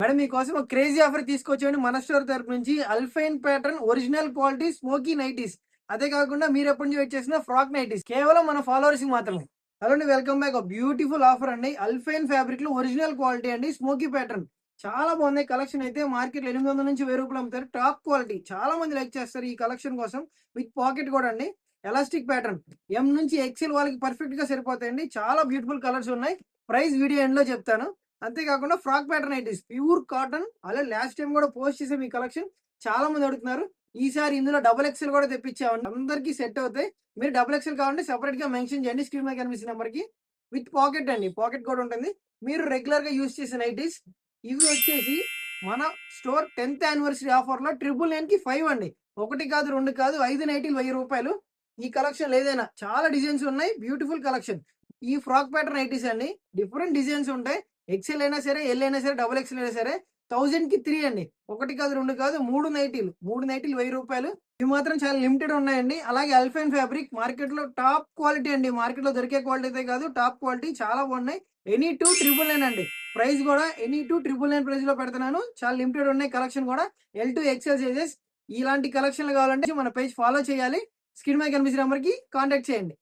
Madam మీకోసం ఒక crazy offer తీసుకొచ్చామండి మన స్టోర్ తరపు నుంచి. Alpine pattern original quality smoky nighties. అదే కాకుండా మీరు ఎప్పటి నుంచి వెయిట్ చేసిన ఫ్రాక్ నైటీస్ కేవలం మన ఫాలోవర్స్ మాత్రమే. హలో అండి, వెల్కమ్ బ్యాక్. బ్యూటిఫుల్ ఆఫర్ అండి. అల్ఫైన్ ఫ్యాబ్రిక్ లో ఒరిజినల్ క్వాలిటీ అండి, స్మోకీ ప్యాటర్న్. చాలా బాగుంది కలెక్షన్ అయితే. మార్కెట్ 800 నుంచి 1000 రూపాయలు అమ్ముతారు. టాప్ క్వాలిటీ, చాలా మంది లైక్ చేస్తారు ఈ కలెక్షన్ కోసం. విత్ పాకెట్ కూడా అండి. ఎలాస్టిక్ ప్యాటర్న్ ఎం నుంచి ఎక్సెల్ వాళ్ళకి పర్ఫెక్ట్ గా సరిపోతాయండి. చాలా బ్యూటిఫుల్ కలర్స్ ఉన్నాయి. ప్రైస్ వీడియో ఎండ్ లో చెప్తాను. అంతేకాకుండా frock pattern nighties pure cotton. అలా లాస్ట్ టైం కూడా పోస్ట్ చేసే మీ కలెక్షన్ చాలా మంది అడుగుతున్నారు. ఈసారి ఇందులో డబుల్ ఎక్సెల్ కూడా తెప్పించామండి. అందరికి సెట్ అవుతాయి. మీరు డబుల్ ఎక్సెల్ కావాలంటే సెపరేట్ గా మెన్షన్ చేయండి స్క్రీన్ మీద కనిపిస్తున్న నెంబర్ కి. విత్ పాకెట్ అండి, పాకెట్ కూడా ఉంటుంది. మీరు రెగ్యులర్ గా యూజ్ చేసే నైటీస్ ఇవి వచ్చేసి మన స్టోర్ 10th యానివర్సరీ ఆఫర్ లో 999 కి 5 అండి. ఒకటి కాదు, రెండు కాదు, 5 నైటీలు 1000 రూపాయలు. ఈ కలెక్షన్ ఏదైనా చాలా డిజైన్స్ ఉన్నాయి. Beautiful collection. ఈ ఫ్రాక్ ప్యాటర్న్ నైటీస్ అండి, డిఫరెంట్ డిజైన్స్ ఉంటాయి. ఎక్సెల్ అయినా సరే, ఎల్ అయినా సరే, డబుల్ ఎక్సెల్ అయినా సరే 1000 కి 3 అండి. ఒకటి కాదు, రెండు కాదు, మూడు నైటీలు 1000 రూపాయలు. ఇవి మాత్రం చాలా లిమిటెడ్ ఉన్నాయండి. అలాగే అల్ఫైన్ ఫ్యాబ్రిక్ మార్కెట్ లో టాప్ క్వాలిటీ అండి. మార్కెట్ లో దొరికే క్వాలిటీ అయితే కాదు, టాప్ క్వాలిటీ, చాలా బాగున్నాయి. ఎనీ 2 999 అండి. ప్రైస్ కూడా ఎనీ 2 999 ప్రైస్ లో పెడుతున్నాను. చాలా లిమిటెడ్ ఉన్నాయి కలెక్షన్ కూడా. L to XL sizes. ఇలాంటి కలెక్షన్లు కావాలంటే మన పేజ్ ఫాలో చేయాలి. స్క్రీన్ మీద కనిపించిన నెంబర్ కి కాంటాక్ట్ చేయండి.